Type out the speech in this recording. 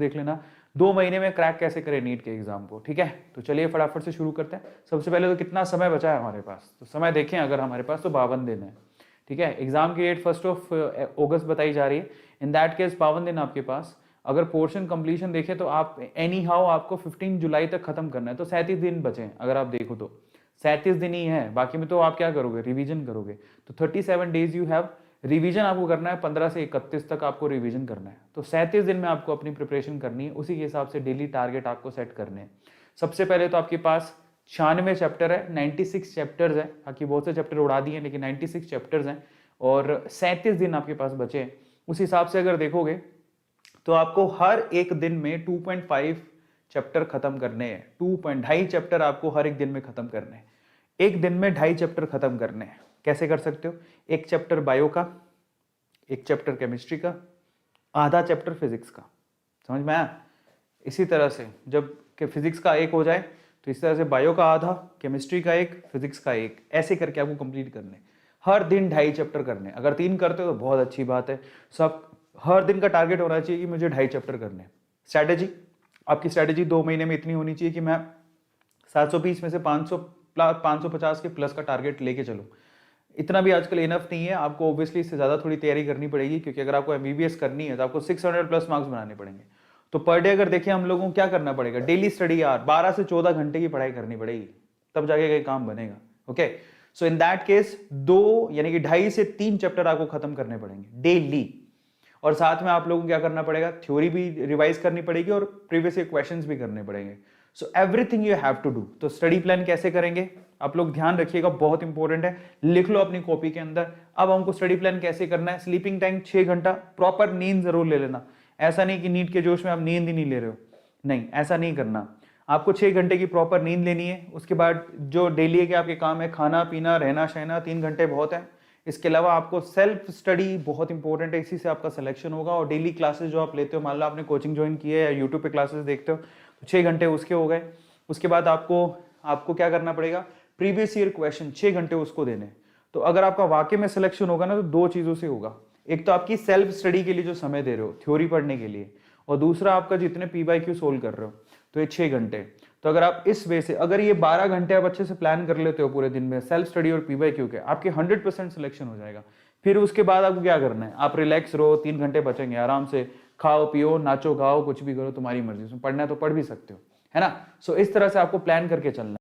देख लेना, 2 महीने में क्रैक कैसे करें नीट के एग्जाम को, ठीक है। तो चलिए फटाफट से शुरू करते हैं। सबसे पहले तो कितना समय बचा है हमारे पास, तो समय देखें अगर हमारे पास तो 52 दिन है, ठीक है। एग्जाम की डेट 1 अगस्त बताई जा रही है, इन दैट केस 52 दिन आपके पास। अगर पोर्शन कंप्लीशन देखें तो आप एनी हाउ आपको 15 जुलाई तक खत्म करना है, तो 37 दिन बचे हैं अगर आप देखो तो, 37 दिन ही है, बाकी में तो आप क्या करोगे, रिवीजन करोगे। तो 37 डेज यू हैव, रिवीजन आपको करना है 15 से 31 तक आपको रिवीजन करना है। तो 37 दिन में आपको अपनी प्रिपरेशन करनी है, उसी के हिसाब से डेली टारगेट आपको सेट करने हैं। सबसे पहले तो आपके पास 96 चैप्टर है, 96 चैप्टर्स है, बाकी बहुत से चैप्टर उड़ा दिए लेकिन 96 चैप्टर्स हैं और 37 दिन आपके पास बचे हैं। उस हिसाब से अगर देखोगे तो आपको हर एक दिन में 2.5 चैप्टर खत्म करने हैं, 2.5 चैप्टर आपको हर एक दिन में खत्म करने हैं। एक दिन में 2.5 चैप्टर खत्म करने हैं। कैसे कर सकते हो, एक चैप्टर बायो का, एक चैप्टर केमिस्ट्री का, आधा चैप्टर फिजिक्स का, समझ में आया। इसी तरह से जब फिजिक्स का एक हो जाए तो इस तरह से बायो का आधा, केमिस्ट्री का एक, फिजिक्स का एक, ऐसे करके आपको कंप्लीट करने। हर दिन 2.5 चैप्टर करने। अगर 3 करते हो तो बहुत अच्छी बात है। सब हर दिन का टारगेट होना चाहिए कि मुझे 2.5 चैप्टर करने। स्ट्रैटेजी, आपकी स्ट्रैटेजी 2 महीने में इतनी होनी चाहिए कि मैं 720 में से 550 के प्लस का टारगेट लेके चलूँ। इतना भी आजकल इनफ नहीं है, आपको ऑब्वियसली इससे ज़्यादा थोड़ी तैयारी करनी पड़ेगी, क्योंकि अगर आपको एमबीबीएस करनी है तो आपको 600 प्लस मार्क्स बनाने पड़ेंगे। तो पर डे अगर देखें हम लोगों को क्या करना पड़ेगा, डेली स्टडी यार 12 से 14 घंटे की पढ़ाई करनी पड़ेगी, तब जाके कहीं काम बनेगा। Okay, so in that case 2 यानी कि 2.5 से 3 चैप्टर आपको खत्म करने पड़ेंगे डेली। और साथ में आप लोगों को क्या करना पड़ेगा, थ्योरी भी रिवाइज करनी पड़ेगी और प्रीवियस क्वेश्चंस भी करने पड़ेंगे। So everything you have to do. तो स्टडी प्लान कैसे करेंगे आप लोग ध्यान रखिएगा, बहुत इंपॉर्टेंट है, लिख लो अपनी कॉपी के अंदर। अब हमको स्टडी प्लान कैसे करना है, स्लीपिंग टाइम 6 घंटा, प्रॉपर नींद जरूर ले लेना। ऐसा नहीं कि नीट के जोश में आप नींद ही नहीं ले रहे हो, नहीं ऐसा नहीं करना। आपको 6 घंटे की प्रॉपर नींद लेनी है। उसके बाद जो डेली के आपके काम है, खाना पीना रहना सहना, 3 घंटे बहुत है। इसके अलावा आपको सेल्फ स्टडी बहुत इंपॉर्टेंट है, इसी से आपका सिलेक्शन होगा। और डेली क्लासेस जो आप लेते हो, मान लो आपने कोचिंग ज्वाइन की है या यूट्यूब पे क्लासेस देखते हो, तो 6 घंटे उसके हो गए। उसके बाद आपको क्या करना पड़ेगा, प्रीवियस ईयर क्वेश्चन 6 घंटे उसको देने। तो अगर आपका वाकई में सिलेक्शन होगा ना, तो 2 चीजों से होगा। एक तो आपकी सेल्फ स्टडी के लिए जो समय दे रहे हो थ्योरी पढ़ने के लिए, और दूसरा आपका जितने PYQ सोल्व कर रहे हो, तो ये 6 घंटे। तो अगर आप इस वे से अगर ये 12 घंटे आप अच्छे से प्लान कर लेते हो पूरे दिन में सेल्फ स्टडी और PYQ के, आपके 100% सिलेक्शन हो जाएगा। फिर उसके बाद आपको क्या करना है, आप रिलैक्स रहो, 3 घंटे बचेंगे, आराम से खाओ पियो नाचो गाओ कुछ भी करो, तुम्हारी मर्जी, उसमें पढ़ना है तो पढ़ भी सकते हो, है ना। सो इस तरह से आपको प्लान करके चलना है।